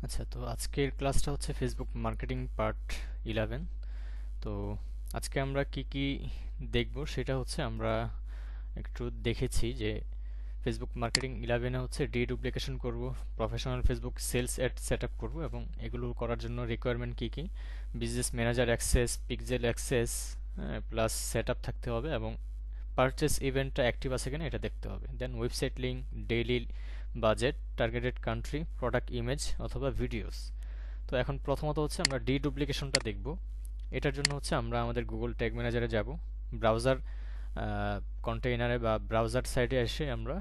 আচ্ছা, তো আজকের ক্লাসটা হচ্ছে ফেসবুক মার্কেটিং পার্ট 11। তো আজকে আমরা কি কি দেখব সেটা হচ্ছে আমরা একটু দেখেছি যে ফেসবুক মার্কেটিং 11-এ হচ্ছে ডিডুপ্লিকেশন করব, professional Facebook sales ad set up করবো এবং এগুলো করার জন্য রিকোয়ারমেন্ট কি কি, business manager access, pixel access plus set up থাকতে হবে এবং পারচেস ইভেন্টটা অ্যাক্টিভ আছে কিনা এটা দেখতে হবে। Then website link, daily budget, targeted country, product image অথবা ভিডিওস। তো এখন প্রথমত হচ্ছে আমরা ডিডুপ্লিকেশনটা দেখব। এটার জন্য হচ্ছে আমরা আমাদের গুগল ট্যাগ ম্যানেজারে যাব, ব্রাউজার কন্টেইনারে বা ব্রাউজার সাইটে এসে আমরা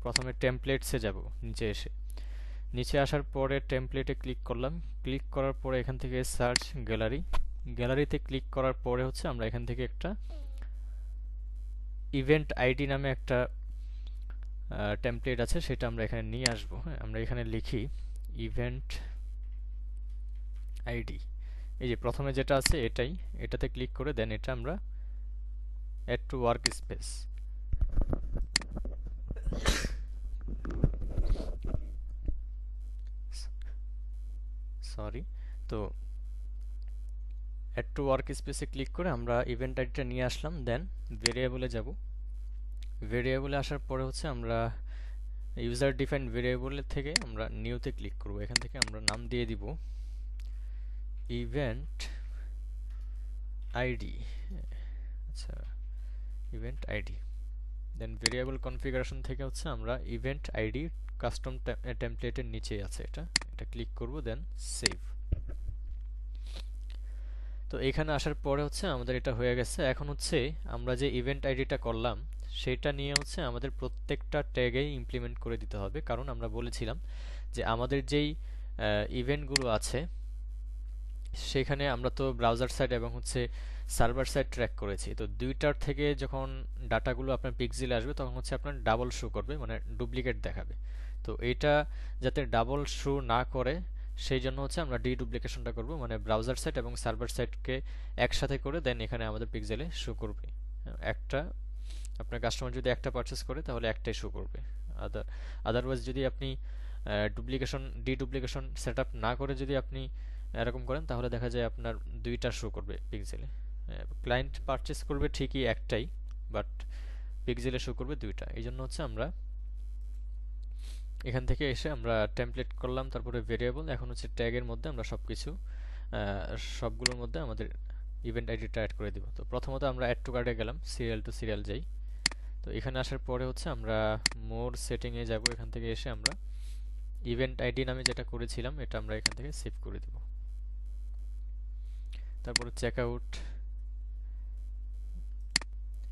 প্রথমে টেমপ্লেটসে যাব। নিচে আসার পরে টেমপ্লেটে ক্লিক করলাম। ক্লিক করার পরে এখান থেকে সার্চ গ্যালারি, গ্যালারিতে ক্লিক করার পরে হচ্ছে আমরা এখান থেকে একটা ইভেন্ট আইডি নামে একটা টেমপ্লেট আছে, সেটা আমরা এখানে নিয়ে আসবো। হ্যাঁ, আমরা এখানে লিখি ইভেন্ট আইডি। এই যে প্রথমে যেটা আছে এটাই, এটাতে ক্লিক করে দেন এটা আমরা add to workspace, sorry, তো অ্যাড টু ওয়ার্ক স্পেসে ক্লিক করে আমরা ইভেন্ট আইডিটা নিয়ে আসলাম। দেন ভেরিয়েবলে যাব। ভেরিয়েবলে আসার পরে হচ্ছে আমরা ইউজার ডিফাইন্ড ভেরিয়েবলের থেকে আমরা নিউতে ক্লিক করব। এখান থেকে আমরা নাম দিয়ে দিব ইভেন্ট আইডি। আচ্ছা, ইভেন্ট আইডি। দেন ভেরিয়েবল কনফিগারেশন থেকে হচ্ছে আমরা ইভেন্ট আইডি কাস্টম টেমপ্লেটের নিচে আছে, এটা এটা ক্লিক করব। দেন সেভ। তো এখানে আসার পরে হচ্ছে আমাদের এটা হয়ে গেছে। এখন হচ্ছে আমরা যে ইভেন্ট আইডিটা করলাম সেটা নিয়ে হচ্ছে আমাদের প্রত্যেকটা ট্যাগেই ইমপ্লিমেন্ট করে দিতে হবে, কারণ আমরা বলেছিলাম যে আমাদের যেই ইভেন্টগুলো আছে সেখানে আমরা তো ব্রাউজার সাইড এবং হচ্ছে সার্ভার সাইড ট্র্যাক করেছি। তো দুইটার থেকে যখন ডাটাগুলো আপনার পিক্সেলে আসবে তখন হচ্ছে আপনার ডাবল শো করবে, মানে ডুপ্লিকেট দেখাবে। তো এটা যাতে ডাবল শো না করে সেই জন্য হচ্ছে আমরা ডিডুপ্লিকেশনটা করব, মানে ব্রাউজার সাইট এবং সার্ভার সাইটকে একসাথে করে দেন এখানে আমাদের পিক্সেলে শো করবে। একটা আপনার কাস্টমার যদি একটা পারচেস করে তাহলে একটাই শো করবে। আদারওয়াইজ যদি আপনি ডিডুপ্লিকেশন সেট আপ না করে যদি আপনি এরকম করেন তাহলে দেখা যায় আপনার দুইটা শো করবে পিক্সেলে। ক্লায়েন্ট পারচেস করবে ঠিকই একটাই, বাট পিক্সেলে শো করবে দুইটা। এই জন্য হচ্ছে আমরা এখান থেকে এসে আমরা টেমপ্লেট করলাম, তারপরে ভেরিয়েবল। এখন হচ্ছে ট্যাগের মধ্যে আমরা সবকিছু সবগুলোর মধ্যে আমাদের ইভেন্ট আইডিটা অ্যাড করে দিব। তো প্রথমত আমরা অ্যাড টু কার্ডে গেলাম, সিরিয়াল টু সিরিয়াল যাই। তো এখানে আসার পরে হচ্ছে আমরা মোর সেটিংয়ে যাব। এখান থেকে এসে আমরা ইভেন্ট আইডি নামে যেটা করেছিলাম এটা আমরা এখান থেকে সেভ করে দিব। তারপরে চেক আউট,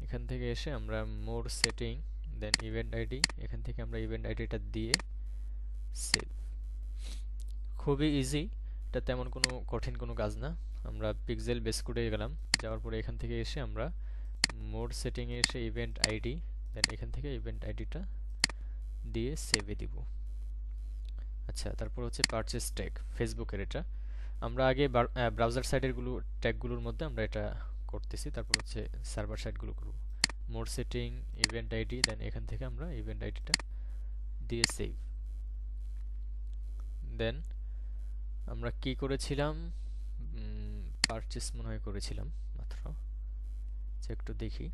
এখান থেকে এসে আমরা মোর সেটিং, দেন ইভেন্ট আইডি, এখান থেকে আমরা ইভেন্ট আইডিটা দিয়ে সেভ। খুবই ইজি, এটা তেমন কোনো কঠিন কোনো কাজ না। আমরা পিক্সেল বেস কোডে গেলাম, যাওয়ার পরে এখান থেকে এসে আমরা মোড সেটিংয়ে এসে ইভেন্ট আইডি, দেন এখান থেকে ইভেন্ট আইডিটা দিয়ে সেভে দিব। আচ্ছা, তারপর হচ্ছে পারচেস ট্যাগ ফেসবুকের, এটা আমরা আগে ব্রাউজার সাইডের ট্যাগগুলোর মধ্যে আমরা এটা করতেছি, তারপর হচ্ছে সার্ভার সাইডগুলো করব। মোড সেটিং, ইভেন্ট আইডি, দেন এখান থেকে আমরা ইভেন্ট আইডিটা দিয়ে সেভ। দেন আমরা কি করেছিলাম, পারচেস মনে হয় করেছিলাম মাত্র, একটু দেখি।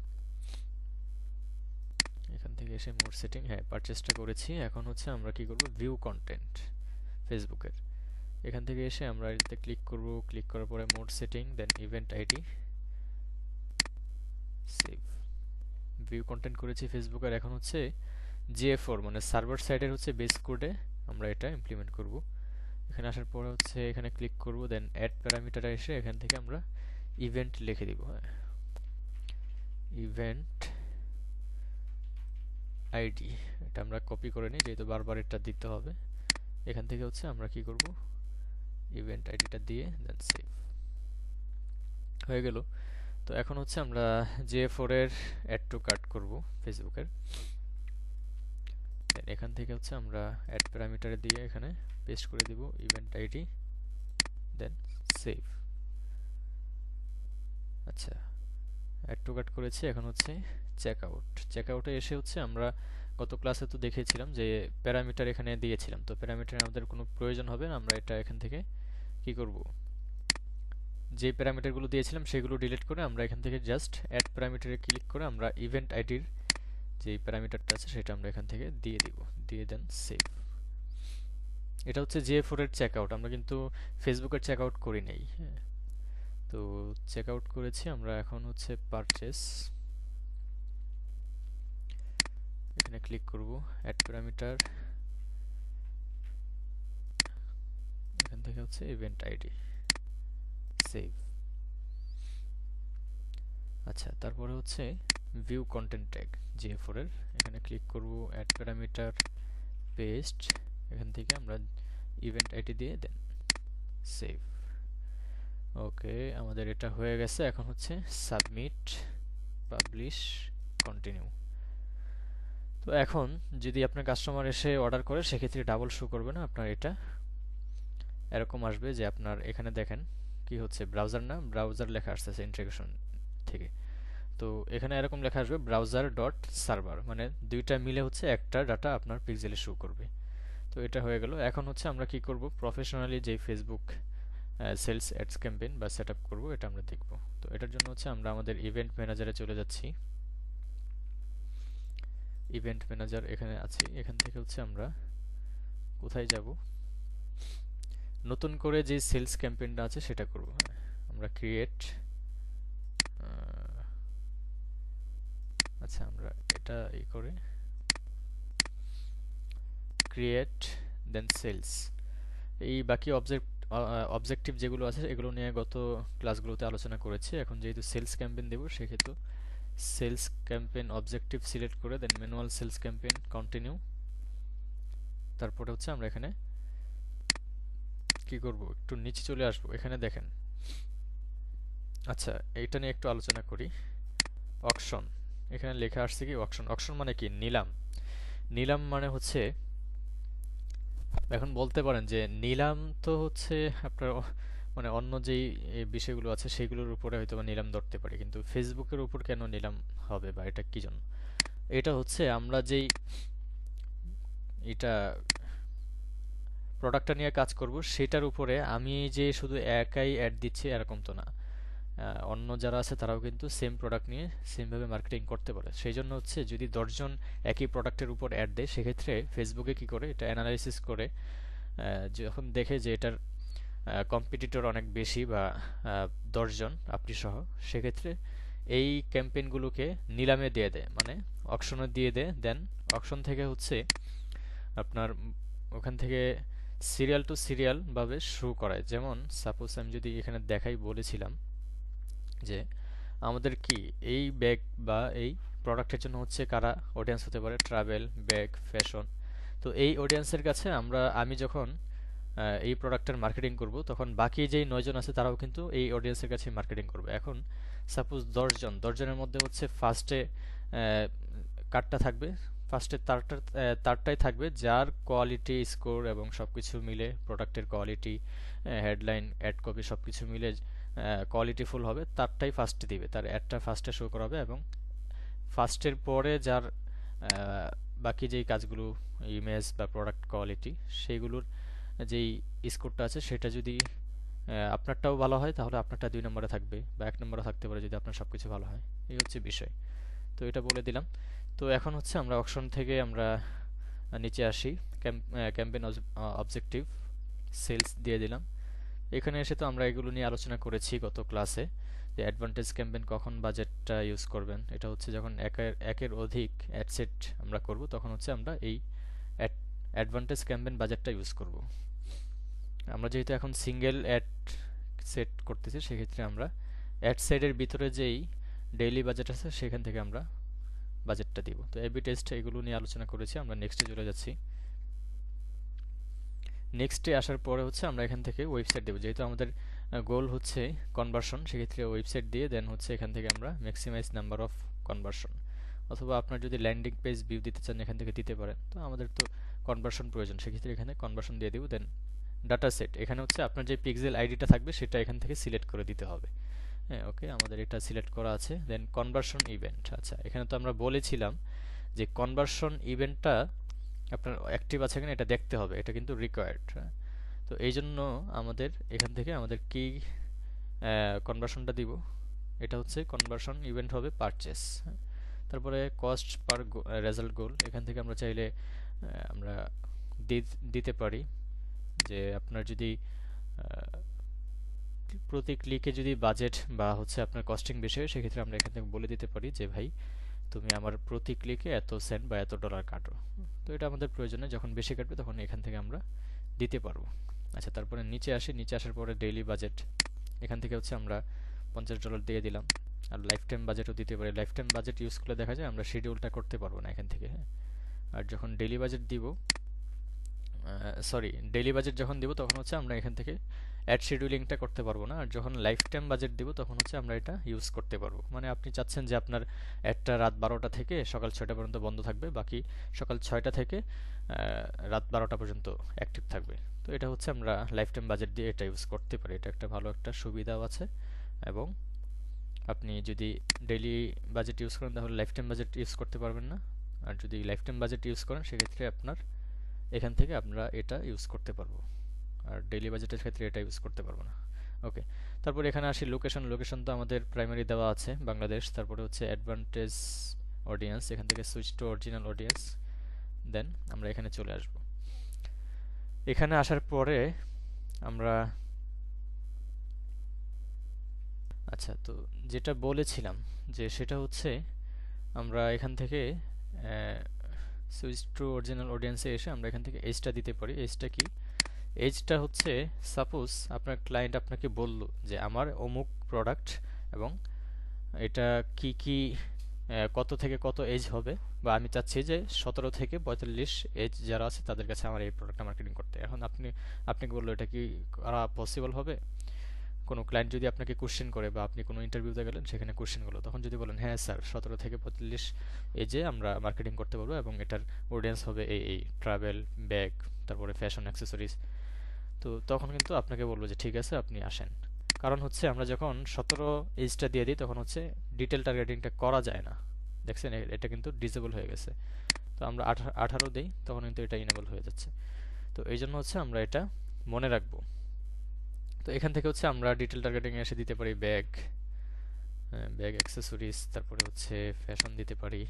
এখান থেকে এসে মোড সেটিং, হ্যাঁ পারচেসটা করেছি। এখন হচ্ছে আমরা কি করব, ভিউ কন্টেন্ট ফেসবুকের। এখান থেকে এসে আমরা এটাতে ক্লিক করব। ক্লিক করার পরে mode setting, then event ID, save. View content করেছি ফেসবুকের। এখন হচ্ছে জিএ4 মানে সার্ভার সাইডের হচ্ছে বেস কোডে আমরা এটা ইমপ্লিমেন্ট করব। এখানে আসার পরে হচ্ছে এখানে ক্লিক করব, দেন অ্যাড প্যারামিটারে এসে এখান থেকে আমরা ইভেন্ট লিখে দিব। হ্যাঁ, ইভেন্ট আইডি, এটা আমরা কপি করে নিই যেহেতু বারবার এটা দিতে হবে। এখান থেকে হচ্ছে আমরা কি করব, ইভেন্ট আইডিটা দিয়ে দেন সেভ। হয়ে গেল। তো এখন হচ্ছে আমরা জে4 এর অ্যাড টু কার্ট করব ফেসবুকের। দেন এখান থেকে হচ্ছে আমরা অ্যাড প্যারামিটারে দিয়ে এখানে পেস্ট করে দিব ইভেন্ট আইডি, দেন সেভ। আচ্ছা, অ্যাড টু কার্ট করেছি। এখন হচ্ছে চেক আউট। চেক আউটে এসে হচ্ছে আমরা গত ক্লাসে তো দেখিয়েছিলাম যে প্যারামিটার এখানে দিয়েছিলাম, তো প্যারামিটার আমাদের কোনো প্রয়োজন হবে না। আমরা এটা এখান থেকে কি করব, যে প্যারামিটারগুলো দিয়েছিলাম সেগুলো ডিলিট করে আমরা এখান থেকে জাস্ট অ্যাড প্যারামিটারে ক্লিক করে আমরা ইভেন্ট আইডির যে প্যারামিটারটা আছে সেটা আমরা এখান থেকে দিয়ে দিব, দিয়ে দেন সেভ। এটা হচ্ছে GA4 এর চেকআউট, আমরা কিন্তু ফেসবুকের চেকআউট করি নাই। হ্যাঁ, তো চেকআউট করেছি আমরা। এখন হচ্ছে পারচেস, এখানে ক্লিক করব, অ্যাড প্যারামিটার, এখান থেকে হচ্ছে ইভেন্ট আইডি, সেভ। আচ্ছা, তারপরে হচ্ছে ভিউ কন্টেন্ট ট্যাগ GA4 এর, এখানে ক্লিক করব, অ্যাড প্যারামিটার, পেস্ট, এখান থেকে আমরা ইভেন্ট আইডি দিয়ে দেন সেভ। ওকে, আমাদের এটা হয়ে গেছে। এখন হচ্ছে সাবমিট, পাবলিশ, কন্টিনিউ। তো এখন যদি আপনার কাস্টমার এসে অর্ডার করে সেক্ষেত্রে ডাবল শো করবে না, আপনার এটা এরকম আসবে যে আপনার এখানে দেখেন কি হচ্ছে, ব্রাউজার না ব্রাউজার লেখা আসতেছে ইন্টিগ্রেশন থেকে। তো এখানে এরকম লেখা আসবে ব্রাউজার ডট সার্ভার, মানে দুইটা মিলে হচ্ছে একটা ডাটা আপনার পিক্সেলে শো করবে। তো এটা হয়ে গেল। এখন হচ্ছে আমরা কি করব, প্রফেশনালি যে ফেসবুক সেলস অ্যাডস ক্যাম্পেইন বা সেট আপ করবো এটা আমরা দেখব। তো এটার জন্য হচ্ছে আমরা আমাদের ইভেন্ট ম্যানেজারে চলে যাচ্ছি। ইভেন্ট ম্যানেজার এখানে আছি, এখান থেকে হচ্ছে আমরা কোথায় যাব, নতুন করে যে সেলস ক্যাম্পেইনটা আছে সেটা করব। আমরা ক্রিয়েট, আচ্ছা আমরা এটা এই করে ক্রিয়েট দেন সেলস, এই বাকি অবজেক্টিভ যেগুলো আছে এগুলো নিয়ে গত ক্লাসগুলোতে আলোচনা করেছি। এখন যেহেতু সেলস ক্যাম্পেইন দেব সেক্ষেত্রে সেলস ক্যাম্পেইন অবজেক্টিভ সিলেক্ট করে দেন ম্যানুয়াল সেলস ক্যাম্পেইন, কন্টিনিউ। তারপরে হচ্ছে আমরা এখানে কি করব, একটু নিচে চলে আসবো, এখানে দেখেন। আচ্ছা, এইটা নিয়ে একটু আলোচনা করি। অকশন, এখানে লেখা আসছে কি অকশন, অকশন মানে কি, নিলাম। নিলাম মানে হচ্ছে, এখন বলতে পারেন যে নিলাম তো হচ্ছে আপনার মানে অন্য যেই বিষয়গুলো আছে সেগুলোর উপরে হয়তো বা নিলাম ধরতে পারে, কিন্তু ফেসবুকের উপর কেন নিলাম হবে বা এটা কি জন্য? এটা হচ্ছে আমরা যেই এটা প্রোডাক্টটা নিয়ে কাজ করব সেটার উপরে আমি যে শুধু একাই অ্যাড দিচ্ছি এরকম তো না। অন্য যারা আছে তারাও কিন্তু সেম প্রোডাক্ট নিয়ে সেমভাবে মার্কেটিং করতে পারে। সেই জন্য হচ্ছে যদি 10 জন একই প্রোডাক্টের উপর অ্যাড দেয় সেক্ষেত্রে ফেসবুকে কি করে, এটা অ্যানালাইসিস করে যখন দেখে যে এটার কম্পিটিটর অনেক বেশি বা 10 জন আপনি সহ, সেক্ষেত্রে এই ক্যাম্পেইনগুলোকে নিলামে দিয়ে দেয়, মানে অকশনে দিয়ে দেয়। দেন অকশন থেকে হচ্ছে আপনার ওখান থেকে সিরিয়াল টু সিরিয়াল ভাবে শো করায়। যেমন সাপোজ আমি যদি এখানে দেখাই, বলেছিলাম যে আমাদের কি এই ব্যাগ বা এই প্রোডাক্টের জন্য হচ্ছে কারা অডিয়েন্স হতে পারে, ট্রাভেল, ব্যাগ, ফ্যাশন। তো এই অডিয়েন্সের কাছে আমি যখন এই প্রোডাক্টের মার্কেটিং করব তখন বাকি যেই 9 জন আছে তারাও কিন্তু এই অডিয়েন্সের কাছে মার্কেটিং করবে। এখন সাপোজ 10 জন, 10 জনের মধ্যে হচ্ছে ফার্স্টে কার্ডটা থাকবে, ফার্স্টে তারটাই থাকবে যার কোয়ালিটি স্কোর এবং সব কিছু মিলে, প্রোডাক্টের কোয়ালিটি, হেডলাইন, অ্যাড কপি সব কিছু মিলে কোয়ালিটিফুল হবে, তারটাই ফার্স্টে দিবে, তার অ্যাডটা ফার্স্টে শো করাবে। এবং ফার্স্টের পরে যার বাকি যেই কাজগুলো, ইমেজ বা প্রোডাক্ট কোয়ালিটি, সেইগুলোর যেই স্কোরটা আছে সেটা যদি আপনারটাও ভালো হয় তাহলে আপনারটা 2 নম্বরে থাকবে বা 1 নম্বরে থাকতে পারে যদি আপনার সব কিছু ভালো হয়। এই হচ্ছে বিষয়। তো এটা বলে দিলাম। তো এখন হচ্ছে আমরা অপশন থেকে আমরা নিচে আসি, ক্যাম্পেইন অবজেক্টিভ, সেলস দিয়ে দিলাম। এখানে এসে তো আমরা এগুলো নিয়ে আলোচনা করেছি গত ক্লাসে, যে অ্যাডভান্টেজ ক্যাম্পেইন কখন বাজেটটা ইউজ করবেন। এটা হচ্ছে যখন একের অধিক অ্যাড সেট আমরা করব তখন হচ্ছে আমরা এই অ্যাডভান্টেজ ক্যাম্পেইন বাজেটটা ইউজ করব। আমরা যেহেতু এখন সিঙ্গেল অ্যাড সেট করতেছি সেক্ষেত্রে আমরা অ্যাড সেটের ভিতরে যেই ডেইলি বাজেট আছে সেখান থেকে আমরা বাজেটটা দিব। তো এবি টেস্ট এগুলো নিয়ে আলোচনা করেছি। আমরা নেক্সটে চলে যাচ্ছি। নেক্সটে আসার পরে হচ্ছে আমরা এখান থেকে ওয়েবসাইট দেব, যেহেতু আমাদের গোল হচ্ছে কনভার্সন, সেক্ষেত্রে ওয়েবসাইট দিয়ে দেন হচ্ছে এখান থেকে আমরা ম্যাক্সিমাইজ নাম্বার অফ কনভার্সন, অথবা আপনার যদি ল্যান্ডিং পেজ ভিউ দিতে চান এখান থেকে দিতে পারেন। তো আমাদের তো কনভার্সন প্রয়োজন, সেক্ষেত্রে এখানে কনভার্সন দিয়ে দেব। দেন ডাটা সেট, এখানে হচ্ছে আপনার যে পিক্সেল আইডিটা থাকবে সেটা এখান থেকে সিলেক্ট করে দিতে হবে। হ্যাঁ, ওকে, আমাদের এটা সিলেক্ট করা আছে। দেন কনভার্সন ইভেন্ট, আচ্ছা এখানে তো আমরা বলেছিলাম যে কনভার্সন ইভেন্টটা আপনার অ্যাক্টিভ আছে কিনা এটা দেখতে হবে, এটা কিন্তু রিকোয়ার্ড। তো এই জন্য আমাদের এখান থেকে আমাদের কি কনভার্সনটা দিব, এটা হচ্ছে কনভার্সন ইভেন্ট হবে পারচেস। তারপরে কস্ট পার রেজাল্ট গোল, এখান থেকে আমরা চাইলে আমরা দিতে পারি যে আপনার যদি প্রতি ক্লিকে যদি বাজেট বা হচ্ছে আপনার কস্টিং বেশি হয়, সেক্ষেত্রে আমরা এখান থেকে বলে দিতে পারি যে ভাই তুমি আমার প্রতি ক্লিকে এত সেন্ট বা এত ডলার কাটো। তো এটা আমাদের প্রয়োজনে যখন বেশি কাটবে তখন এখান থেকে আমরা দিতে পারবো। আচ্ছা, তারপরে নিচে আসি, নিচে আসার পরে ডেইলি বাজেট, এখান থেকে হচ্ছে আমরা $50 দিয়ে দিলাম। আর লাইফ টাইম বাজেটও দিতে পারি। লাইফ টাইম বাজেট ইউজ করলে দেখা যায় আমরা শিডিউলটা করতে পারবো না এখান থেকে, হ্যাঁ। আর যখন ডেইলি বাজেট দিব, ডেইলি বাজেট যখন দিব তখন হচ্ছে আমরা এখান থেকে অ্যাড শিডিউলিংটা করতে পারবো না। আর যখন লাইফ টাইম বাজেট দিব তখন হচ্ছে আমরা এটা ইউজ করতে পারবো। মানে আপনি চাচ্ছেন যে আপনার অ্যাডটা রাত 12টা থেকে সকাল 6টা পর্যন্ত বন্ধ থাকবে, বাকি সকাল 6টা থেকে রাত 12টা পর্যন্ত অ্যাক্টিভ থাকবে। তো এটা হচ্ছে আমরা লাইফ টাইম বাজেট দিয়ে এটা ইউজ করতে পারি। এটা একটা ভালো একটা সুবিধাও আছে। এবং আপনি যদি ডেইলি বাজেট ইউজ করেন তাহলে লাইফ টাইম বাজেট ইউজ করতে পারবেন না। আর যদি লাইফ টাইম বাজেট ইউজ করেন সেক্ষেত্রে আপনার এখান থেকে আমরা এটা ইউজ করতে পারবো। আর ডেইলি বাজেটের ক্ষেত্রে এটা ইউজ করতে পারবো না। ওকে, তারপর এখানে আসি লোকেশন। লোকেশন তো আমাদের প্রাইমারি দেওয়া আছে বাংলাদেশ। তারপরে হচ্ছে অ্যাডভান্টেজ অডিয়েন্স, এখান থেকে সুইচ টু অরিজিনাল অডিয়েন্স, দেন আমরা এখানে চলে আসব। এখানে আসার পরে আমরা আচ্ছা, তো যেটা বলেছিলাম যে সেটা হচ্ছে আমরা এখান থেকে সুইচ টু অরিজিনাল অডিয়েন্সে এসে আমরা এখান থেকে এজটা দিতে পারি। এজটা কি? এজটা হচ্ছে সাপোজ আপনার ক্লায়েন্ট আপনাকে বলল যে আমার অমুক প্রোডাক্ট এবং এটা কি কি কত থেকে কত এজ হবে, বা আমি চাচ্ছি যে 17 থেকে 45 এজ যারা আছে তাদের কাছে আমার এই প্রোডাক্টটা মার্কেটিং করতে। এখন আপনাকে বললো এটা কি করা পসিবল হবে? কোনো ক্লায়েন্ট যদি আপনাকে কোশ্চেন করে বা আপনি কোনো ইন্টারভিউতে গেলেন সেখানে কোশ্চেন গুলো, তখন যদি বলেন হ্যাঁ স্যার 17 থেকে 45 এজে আমরা মার্কেটিং করতে পারবো এবং এটার অডিয়েন্স হবে এই ট্রাভেল, ব্যাগ, তারপরে ফ্যাশন অ্যাক্সেসরিজ, তো তখন কিন্তু আপনাকে বলবো যে ঠিক আছে আপনি আসেন। কারণ হচ্ছে আমরা যখন 17 এজটা দিয়ে দিই তখন হচ্ছে ডিটেল টার্গেটিংটা করা যায় না। দেখছেন এটা কিন্তু ডিসেবল হয়ে গেছে। তো আমরা 18 দিই তখন কিন্তু এটা ইনেবল হয়ে যাচ্ছে। তো এই জন্য হচ্ছে আমরা এটা মনে রাখবো। তো এখান থেকে হচ্ছে আমরা ডিটেল টার্গেটিং এসে দিতে পারি ব্যাগ, ব্যাগ অ্যাক্সেসরিজ, তারপরে হচ্ছে ফ্যাশন দিতে পারি,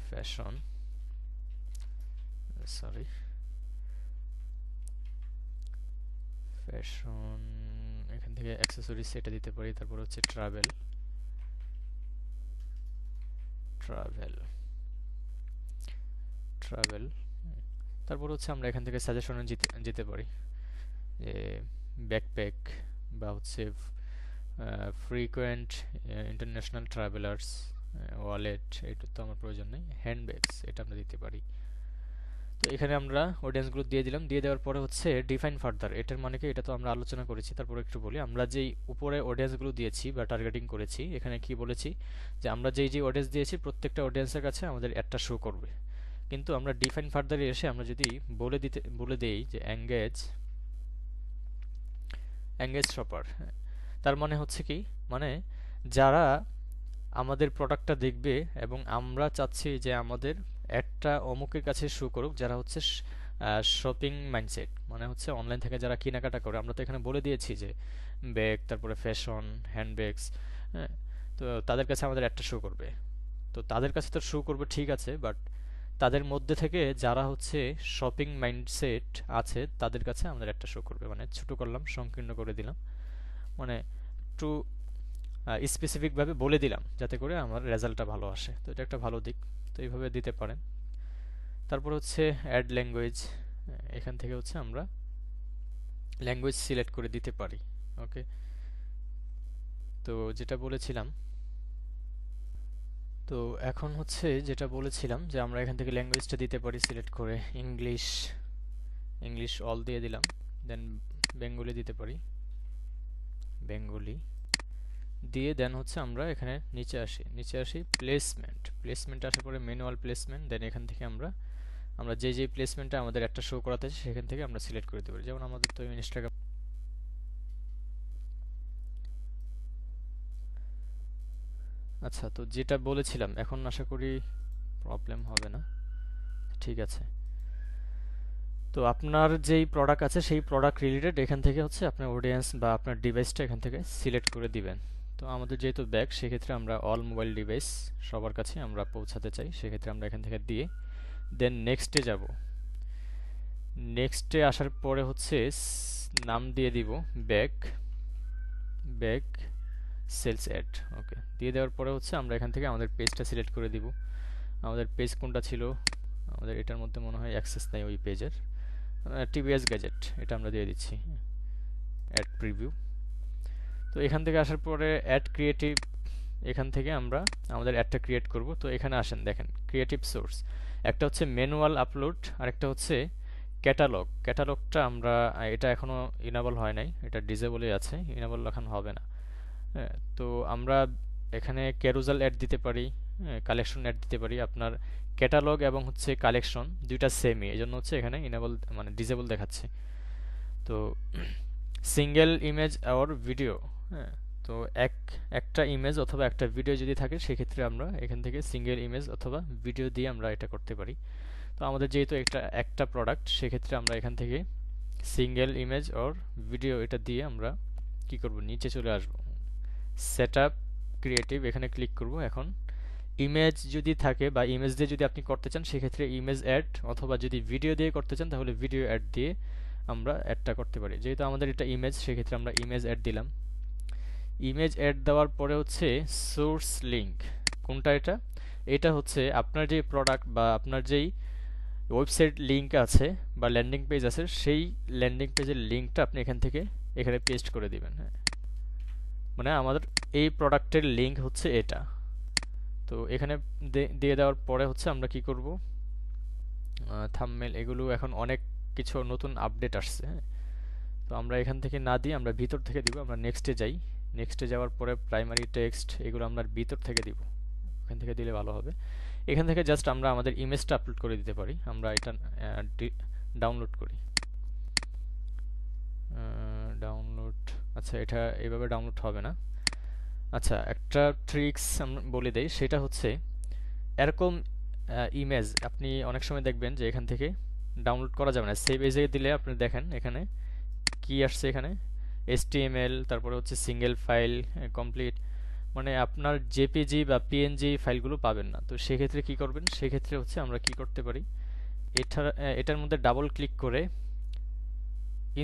ফ্যাশন সরি ফ্যাশন, এখান থেকে অ্যাক্সেসরিজ এটা দিতে পারি। তারপর হচ্ছে ট্রাভেল, ট্রাভেল, ট্রাভেল। তারপর হচ্ছে আমরা এখান থেকে সাজেশনে যেতে পারি যে ব্যাকপ্যাক বা হচ্ছে ফ্রিকোয়েন্ট ইন্টারন্যাশনাল ট্রাভেলার্স, ওয়ালেট, এটা তো আমার প্রয়োজন নেই, হ্যান্ডব্যাগস এটা আমরা দিতে পারি। তো এখানে আমরা অডিয়েন্সগুলো দিয়ে দিলাম। দিয়ে দেওয়ার পরে হচ্ছে ডিফাইন ফার্দার, এটার মানে কি এটা তো আমরা আলোচনা করেছি। তারপরে একটু বলি আমরা যেই উপরে অডিয়েন্সগুলো দিয়েছি বা টার্গেটিং করেছি, এখানে কি বলেছি যে আমরা যেই অডিয়েন্স দিয়েছি প্রত্যেকটা অডিয়েন্সের কাছে আমাদের একটা শো করবে। কিন্তু আমরা ডিফাইন ফার্দারে এসে আমরা যদি বলে দেই যে এঙ্গেজ শপার, তার মানে হচ্ছে কি, মানে যারা আমাদের প্রোডাক্টটা দেখবে এবং আমরা চাচ্ছি যে আমাদের একটা অমুকের কাছে শো করুক যারা হচ্ছে শপিং মাইন্ডসেট, মানে হচ্ছে অনলাইন থেকে যারা কেনাকাটা করে। আমরা তো এখানে বলে দিয়েছি যে ব্যাগ, তারপরে ফ্যাশন, হ্যান্ডব্যাগস, হ্যাঁ। তো তাদের কাছে আমাদের একটা শো করবে। তো তাদের কাছে তো শো করবে ঠিক আছে, বাট তাদের মধ্যে থেকে যারা হচ্ছে শপিং মাইন্ডসেট আছে তাদের কাছে আমাদের একটা শো করবে। মানে ছোট করলাম, সংকীর্ণ করে দিলাম, মানে একটু স্পেসিফিকভাবে বলে দিলাম যাতে করে আমার রেজাল্টটা ভালো আসে। তো এটা একটা ভালো দিক, তো এইভাবে দিতে পারেন। তারপর হচ্ছে অ্যাড ল্যাঙ্গুয়েজ, এখান থেকে হচ্ছে আমরা ল্যাঙ্গুয়েজ সিলেক্ট করে দিতে পারি। ওকে, তো যেটা বলেছিলাম, তো এখন হচ্ছে যেটা বলেছিলাম যে আমরা এখান থেকে ল্যাঙ্গুয়েজটা দিতে পারি সিলেক্ট করে। ইংলিশ অল দিয়ে দিলাম, দেন বেঙ্গলি দিতে পারি, বেঙ্গলি দিয়ে দেন হচ্ছে আমরা এখানে নিচে আসি প্লেসমেন্ট আসার পরে ম্যানুয়াল প্লেসমেন্ট, দেন এখান থেকে আমরা যে প্লেসমেন্টটা আমাদের একটা শো করাতে আছে সেখান থেকে আমরা সিলেক্ট করে দিতে পারি। যেমন আমাদের তো ইনস্টাগ্রাম, আচ্ছা, তো যেটা বলেছিলাম এখন আশা করি প্রবলেম হবে না। ঠিক আছে। তো আপনার যেই প্রোডাক্ট আছে সেই প্রোডাক্ট রিলেটেড এখান থেকে হচ্ছে আপনার অডিয়েন্স বা আপনার ডিভাইসটা এখান থেকে সিলেক্ট করে দিবেন। তো আমাদের যেহেতু ব্যাগ, সেক্ষেত্রে আমরা অল মোবাইল ডিভাইস সবার কাছে আমরা পৌঁছাতে চাই, সেক্ষেত্রে আমরা এখান থেকে দিয়ে দেন নেক্সটে যাব। নেক্সটে আসার পরে হচ্ছে নাম দিয়ে দিব ব্যাগ, ব্যাগ সেলস অ্যাড। ওকে, দিয়ে দেওয়ার পরে হচ্ছে আমরা এখান থেকে আমাদের পেজটা সিলেক্ট করে দিব। আমাদের পেজ কোনটা ছিল, আমাদের এটার মধ্যে মনে হয় অ্যাক্সেস নাই ওই পেজের, টিভিএস গ্যাজেট, এটা আমরা দিয়ে দিচ্ছি অ্যাড প্রিভিউ। তো এখান থেকে আসার পরে অ্যাড ক্রিয়েটিভ, এখান থেকে আমরা আমাদের অ্যাডটা ক্রিয়েট করব। তো এখানে আসেন, দেখেন ক্রিয়েটিভ সোর্স, একটা হচ্ছে ম্যানুয়াল আপলোড আর একটা হচ্ছে ক্যাটালগ। ক্যাটালগটা আমরা এটা এখনো ইনেবল হয় নাই, এটা ডিসেবলই আছে, ইনেবল এখন হবে না। হ্যাঁ, তো আমরা এখানে ক্যারুজাল অ্যাড দিতে পারি, কালেকশন অ্যাড দিতে পারি। আপনার ক্যাটালগ এবং হচ্ছে কালেকশন দুইটা সেমই, এই জন্য হচ্ছে এখানে ইনেবল মানে ডিসেবল দেখাচ্ছে। তো সিঙ্গেল ইমেজ আর ভিডিও, হ্যাঁ, তো একটা ইমেজ অথবা একটা ভিডিও যদি থাকে সেক্ষেত্রে আমরা এখান থেকে সিঙ্গেল ইমেজ অথবা ভিডিও দিয়ে আমরা এটা করতে পারি। তো আমাদের যেহেতু একটা প্রোডাক্ট, সেক্ষেত্রে আমরা এখান থেকে সিঙ্গেল ইমেজ অর ভিডিও এটা দিয়ে আমরা কি করব, নিচে চলে আসব, সেটআপ ক্রিয়েটিভ, এখানে ক্লিক করব। এখন ইমেজ যদি থাকে বা ইমেজ দিয়ে যদি আপনি করতে চান সেক্ষেত্রে ইমেজ অ্যাড, অথবা যদি ভিডিও দিয়ে করতে চান তাহলে ভিডিও অ্যাড দিয়ে আমরা অ্যাডটা করতে পারি। যেহেতু আমাদের এটা ইমেজ, সেক্ষেত্রে আমরা ইমেজ অ্যাড দিলাম। ইমেজ অ্যাড দেওয়ার পরে হচ্ছে সোর্স লিঙ্ক, কোনটা এটা, এটা হচ্ছে আপনার যে প্রোডাক্ট বা আপনার যেই ওয়েবসাইট লিঙ্ক আছে বা ল্যান্ডিং পেজ আছে, সেই ল্যান্ডিং পেজের লিঙ্কটা আপনি এখান থেকে এখানে পেস্ট করে দিবেন। হ্যাঁ, মানে আমাদের এই প্রোডাক্টের লিঙ্ক হচ্ছে এটা। তো এখানে দিয়ে দেওয়ার পরে হচ্ছে আমরা কি করব, থাম্বনেল এগুলো এখন অনেক কিছু নতুন আপডেট আসছে। হ্যাঁ, তো আমরা এখান থেকে না দিয়ে আমরা ভিতর থেকে দিব। আমরা নেক্সটে যাই, নেক্সটে যাওয়ার পরে প্রাইমারি টেক্সট এগুলো আমরা ভিতর থেকে দিব, এখান থেকে দিলে ভালো হবে। এখান থেকে জাস্ট আমরা আমাদের ইমেজটা আপলোড করে দিতে পারি। আমরা এটা ডাউনলোড করি, ডাউনলোড, আচ্ছা এটা এইভাবে ডাউনলোড হবে না। আচ্ছা, একটা ট্রিক্স আমরা বলে দেই, সেটা হচ্ছে এরকম ইমেজ আপনি অনেক সময় দেখবেন যে এখান থেকে ডাউনলোড করা যাবে না। সেভ এজে দিলে আপনি দেখেন এখানে কি আসছে, এখানে HTML, তারপরে হচ্ছে সিঙ্গেল ফাইল, কমপ্লিট, মানে আপনার জেপিজি বা পিএনজি ফাইলগুলো পাবেন না। তো সেক্ষেত্রে কি করবেন, সেক্ষেত্রে হচ্ছে আমরা কি করতে পারি, এটার মধ্যে ডাবল ক্লিক করে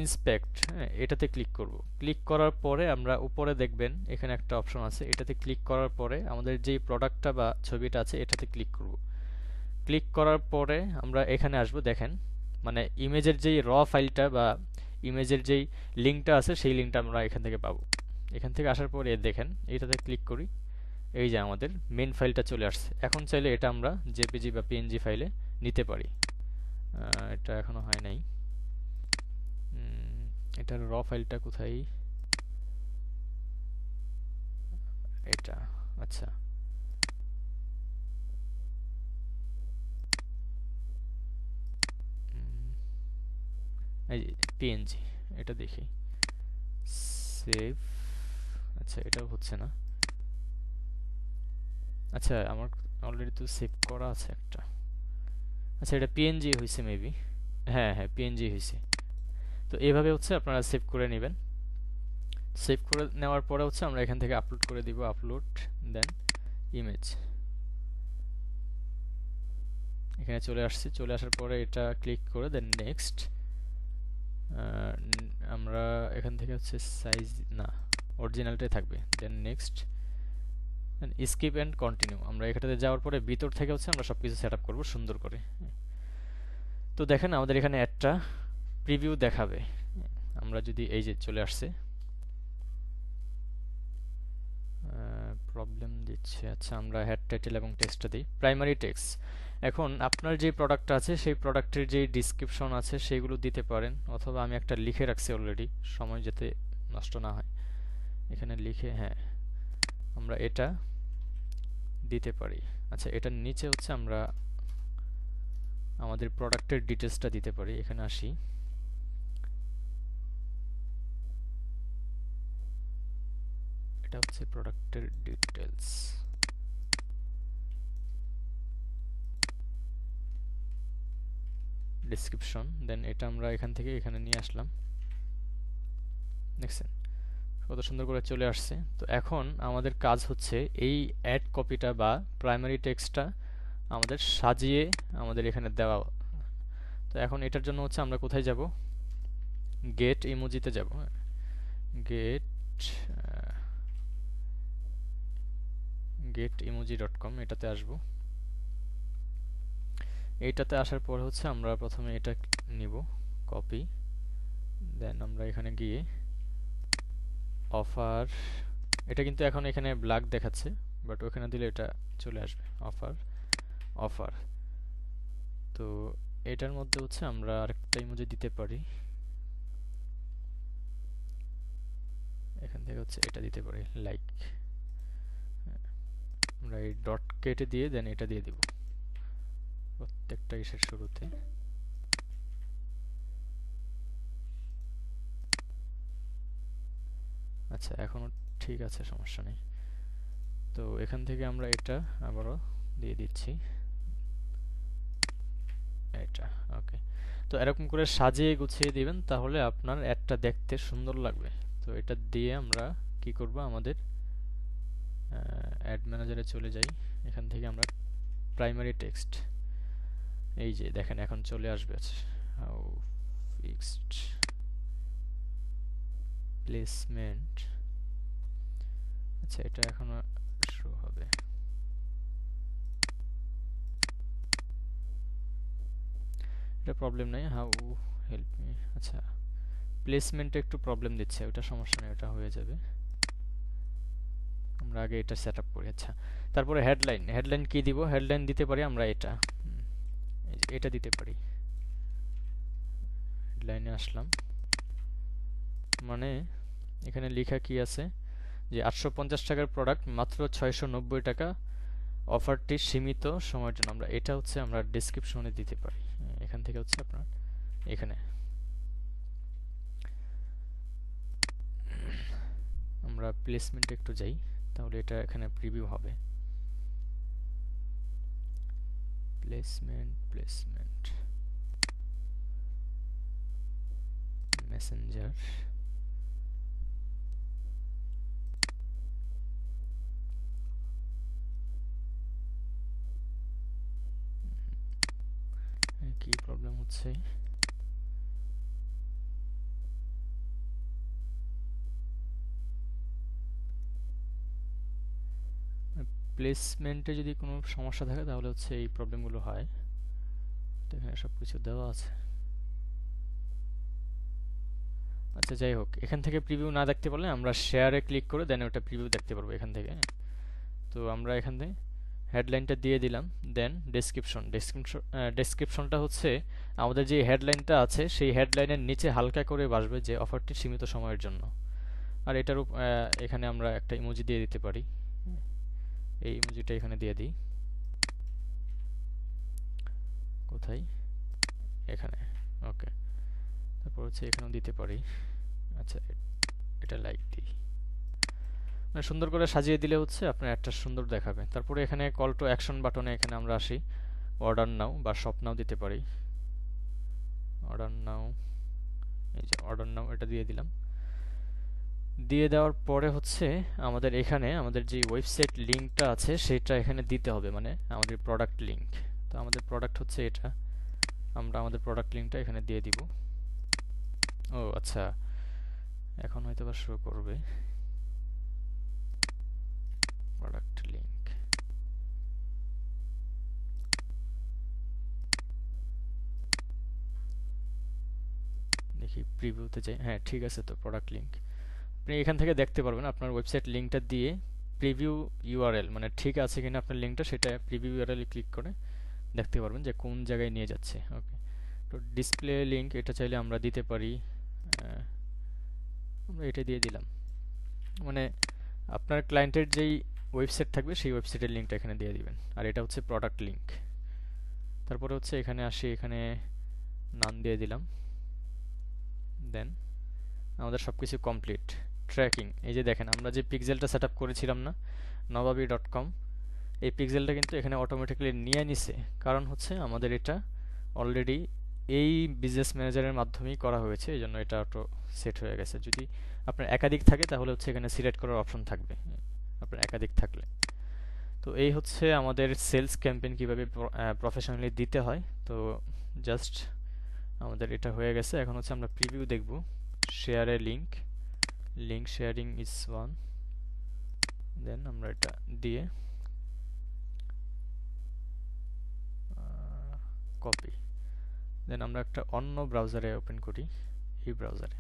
ইন্সপেক্ট, হ্যাঁ, এটাতে ক্লিক করব। ক্লিক করার পরে আমরা উপরে দেখবেন এখানে একটা অপশন আছে, এটাতে ক্লিক করার পরে আমাদের যেই প্রোডাক্টটা বা ছবিটা আছে এটাতে ক্লিক করব। ক্লিক করার পরে আমরা এখানে আসব, দেখেন মানে ইমেজের যেই ফাইলটা বা ইমেজের যেই লিঙ্কটা আছে সেই লিঙ্কটা আমরা এখান থেকে পাবো। এখান থেকে আসার পরে দেখেন এটাতে ক্লিক করি, এই যে আমাদের মেন ফাইলটা চলে আসছে। এখন চাইলে এটা আমরা জেপিজি বা পিএনজি ফাইলে নিতে পারি। এটা এখনো হয় নাই, এটার ফাইলটা কোথায়, এটা, আচ্ছা এই পিএনজি, এটা দেখি সেভ, আচ্ছা এটাও হচ্ছে না। আচ্ছা আমার অলরেডি তো সেভ করা আছে একটা, আচ্ছা এটা পিএনজি হয়েছে মেবি, হ্যাঁ হ্যাঁ পিএনজি হয়েছে। তো এইভাবে হচ্ছে আপনারা সেভ করে নেবেন। সেভ করে নেওয়ার পরে হচ্ছে আমরা এখান থেকে আপলোড করে দিব, আপলোড দেন ইমেজ, এখানে চলে আসছে। চলে আসার পরে এটা ক্লিক করে দেন নেক্সট, আমরা এখান থেকে হচ্ছে সাইজ না অরিজিনালটাই থাকবে, then next, skip and continue. আমরা এখানে যাওয়ার পরে ভিতর থেকে হচ্ছে আমরা সবকিছু সেট আপ করবো সুন্দর করে। তো দেখেন আমাদের এখানে একটা প্রিভিউ দেখাবে। আমরা যদি এই যে চলে আসছে, প্রবলেম দিচ্ছে। আচ্ছা আমরা হেড টাইটেল এবং টেক্সটটা দিই, প্রাইমারি টেক্সট। এখন আপনার যে প্রোডাক্টটা আছে সেই প্রোডাক্টের যে ডিসক্রিপশন আছে সেগুলো দিতে পারেন, অথবা আমি একটা লিখে রাখছি অলরেডি, সময় যাতে নষ্ট না হয় এখানে লিখে, হ্যাঁ আমরা এটা দিতে পারি। আচ্ছা এটার নিচে হচ্ছে আমরা আমাদের প্রোডাক্টের ডিটেলসটা দিতে পারি। এখানে আসি, এটা হচ্ছে প্রোডাক্টের ডিটেলস, ডেসক্রিপশন, দেন এটা আমরা এখান থেকে এখানে নিয়ে আসলাম। দেখছেন কত সুন্দর করে চলে আসছে। তো এখন আমাদের কাজ হচ্ছে এই অ্যাড কপিটা বা প্রাইমারি টেক্সটটা আমাদের সাজিয়ে আমাদের এখানে দেওয়া। তো এখন এটার জন্য হচ্ছে আমরা কোথায় যাব, গেট ইমোজিতে যাব। getEmoji.com এটাতে আসব। এইটাতে আসার পর হচ্ছে আমরা প্রথমে এটা নিব কপি, দেন আমরা এখানে গিয়ে অফার, এটা কিন্তু এখন এখানে ব্ল্যাক দেখাচ্ছে বাট ওখানে দিলে এটা চলে আসবে অফার। তো এটার মধ্যে হচ্ছে আমরা আরেকটা ইমোজি দিতে পারি, এখান থেকে হচ্ছে এটা দিতে পারি লাইক। আমরা এই ডট কেটে দিয়ে দেন এটা দিয়ে দিব প্রত্যেকটা ইসের শুরুতে। আচ্ছা এখনো ঠিক আছে, সমস্যা নেই। তো এখান থেকে আমরা এটা আবারও দিয়ে দিচ্ছি এটা। ওকে, তো এরকম করে সাজিয়ে গুছিয়ে দিবেন, তাহলে আপনার অ্যাডটা দেখতে সুন্দর লাগবে। তো এটা দিয়ে আমরা কি করব, আমাদের অ্যাড ম্যানেজারে চলে যাই। এখান থেকে আমরা প্রাইমারি টেক্সট, এই যে দেখেন এখন চলে আসবে। হাউ ফিক্সড প্লেসমেন্ট, আচ্ছা এটা এখনো শো হবে। এটা প্রবলেম নাই, হাউ হেল্প মি। আচ্ছা প্লেসমেন্টে একটু প্রবলেম দিচ্ছে, ওটা সমস্যা নেই, ওটা হয়ে যাবে। আমরা আগে এটা সেট আপ করি। আচ্ছা তারপরে হেডলাইন কি দিব, হেডলাইন দিতে পারি আমরা এটা দিতে পারি। হেডলাইনে আসলাম, মানে এখানে লেখা কি আছে যে 850 টাকার প্রোডাক্ট মাত্র 690 টাকা, অফারটি সীমিত সময়ের জন্য। আমরা এটা হচ্ছে আমরা ডেসক্রিপশনে দিতে পারি। এখান থেকে হচ্ছে আপনার এখানে আমরা প্লেসমেন্টে একটু যাই, তাহলে এটা এখানে প্রিভিউ হবে। প্লেসমেন্ট মেসেঞ্জার, কি প্রবলেম হচ্ছে, প্লেসমেন্টে যদি কোনো সমস্যা থাকে তাহলে হচ্ছে এই প্রবলেমগুলো হয়। তো এখানে সব কিছু দেওয়া আছে। আচ্ছা যাই হোক, এখান থেকে প্রিভিউ না দেখতে পারলে আমরা শেয়ারে ক্লিক করে দেন ওটা প্রিভিউ দেখতে পারবো এখান থেকে। তো আমরা এখান থেকে হেডলাইনটা দিয়ে দিলাম, দেন ডেসক্রিপশনটা হচ্ছে আমাদের যে হেডলাইনটা আছে সেই হেডলাইনের নিচে হালকা করে বসবে যে অফারটি সীমিত সময়ের জন্য। আর এটার এখানে আমরা একটা ইমোজি দিয়ে দিতে পারি, এই ইমোজিটা এখানে দিয়ে দিই। কোথায়, এখানে। ওকে, তারপর হচ্ছে এখানেও দিতে পারি। আচ্ছা এটা লাইক দিই, মানে সুন্দর করে সাজিয়ে দিলে হচ্ছে আপনার একটা সুন্দর দেখাবে। তারপরে এখানে কল টু অ্যাকশন বাটনে এখানে আমরা আসি, অর্ডার নাও বা শপ নাও দিতে পারি। অর্ডার নাও, এই যে অর্ডার নাও এটা দিয়ে দিলাম। দিয়ে দেওয়ার পরে হচ্ছে আমাদের এখানে আমাদের যে ওয়েবসাইট লিঙ্কটা আছে সেটা এখানে দিতে হবে, মানে আমাদের প্রোডাক্ট লিঙ্ক। তো আমাদের প্রোডাক্ট হচ্ছে এটা, আমরা আমাদের প্রোডাক্ট লিঙ্কটা এখানে দিয়ে দিব। ও আচ্ছা, এখন হয়তো বা শো করবে প্রোডাক্ট লিঙ্ক। দেখি প্রিভিউতে যাই, হ্যাঁ ঠিক আছে। তো প্রোডাক্ট লিঙ্ক আপনি এখান থেকে দেখতে পারবেন, আপনার ওয়েবসাইট লিঙ্কটা দিয়ে প্রিভিউ ইউআরএল মানে ঠিক আছে কিনা আপনার লিঙ্কটা, সেটা প্রিভিউ ইউআরএল ক্লিক করে দেখতে পারবেন যে কোন জায়গায় নিয়ে যাচ্ছে। ওকে, তো ডিসপ্লে লিঙ্ক এটা চাইলে আমরা দিতে পারি, আমরা এটা দিয়ে দিলাম। মানে আপনার ক্লায়েন্টের যেই ওয়েবসাইট থাকবে সেই ওয়েবসাইটের লিঙ্কটা এখানে দিয়ে দিবেন। আর এটা হচ্ছে প্রোডাক্ট লিঙ্ক। তারপরে হচ্ছে এখানে আসি, এখানে নাম দিয়ে দিলাম। দেন আমাদের সব কিছু কমপ্লিট। ট্র্যাকিং, এই যে দেখেন আমরা যে পিক্সেলটা সেট আপ করেছিলাম না নবাবী.com, এই পিক্সেলটা কিন্তু এখানে অটোমেটিক্যালি নিয়ে নিছে, কারণ হচ্ছে আমাদের এটা অলরেডি এই বিজনেস ম্যানেজারের মাধ্যমেই করা হয়েছে, এই জন্য এটা অটো সেট হয়ে গেছে। যদি আপনার একাধিক থাকে তাহলে হচ্ছে এখানে সিলেক্ট করার অপশন থাকবে আপনার একাধিক থাকলে। তো এই হচ্ছে আমাদের সেলস ক্যাম্পেইন কিভাবে প্রফেশনালি দিতে হয়। তো জাস্ট আমাদের এটা হয়ে গেছে। এখন হচ্ছে আমরা প্রিভিউ দেখব। Share a link, link sharing is one, then আমরা এটা দিয়ে কপি, দেন আমরা একটা অন্য ব্রাউজারে ওপেন করি, এই ব্রাউজারে।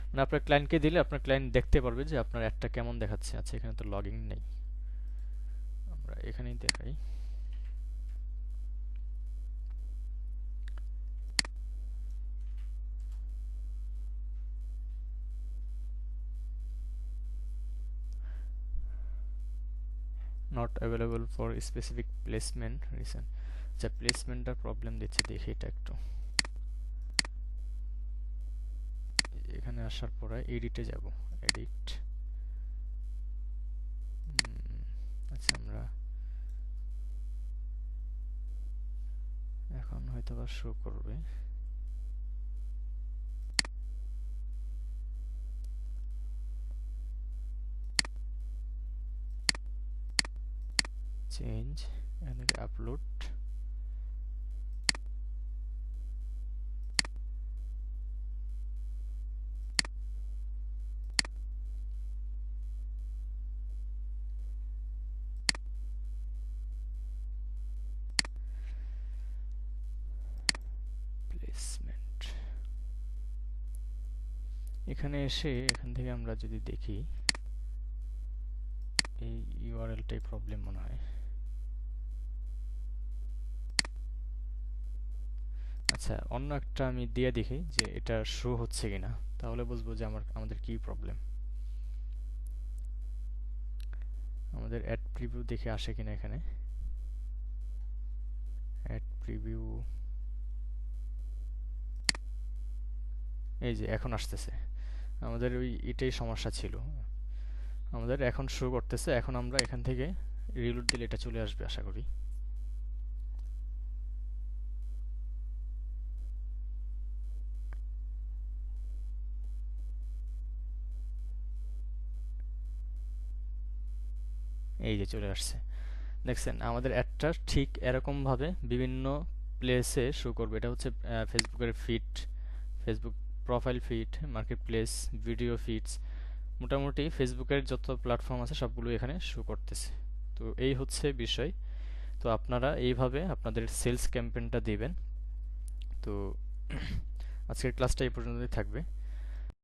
মানে আপনার ক্লায়েন্টকে দিলে আপনার ক্লায়েন্ট দেখতে পারবে যে আপনার অ্যাডটা কেমন দেখাচ্ছে। আচ্ছা, এখানে তো লগইন নেই, আমরা এখানেই দেখাই। Not available for specific placement reason. আচ্ছা, প্লেসমেন্টটার প্রবলেম দিচ্ছে, দেখি এটা একটু। এখানে আসার পরে এডিটে যাব, এডিট। আচ্ছা, আমরা এখন হয়তো বা শো করবে। চেঞ্জ, এখানে আপলোড, প্লেসমেন্ট। এখানে এসে এখান থেকে আমরা যদি দেখি, এই ইউআরএলটাই প্রবলেম মনে হয়। আচ্ছা, অন্য একটা আমি দিয়ে দেখি যে এটা শো হচ্ছে কিনা, তাহলে বুঝবো যে আমাদের কি প্রবলেম। আমাদের অ্যাড প্রিভিউ দেখে আসে কিনা এখানে। অ্যাড প্রিভিউ, এই যে এখন আসতেছে। আমাদের ওই এটাই সমস্যা ছিল, আমাদের এখন শো করতেছে। এখন আমরা এখান থেকে রিলোড দিলে এটা চলে আসবে আশা করি। এই যে চলে আসছে, দেখছেন আমাদের অ্যাডটা ঠিক এরকমভাবে বিভিন্ন প্লেসে শো করবে। এটা হচ্ছে ফেসবুকের feed, Facebook profile feed, market place, video feeds, মোটামুটি ফেসবুকের যত প্ল্যাটফর্ম আছে সবগুলো এখানে শো করতেছে। তো এই হচ্ছে বিষয়। তো আপনারা এইভাবে আপনাদের সেলস ক্যাম্পেইনটা দিবেন। তো আজকের ক্লাসটা এই পর্যন্তই থাকবে।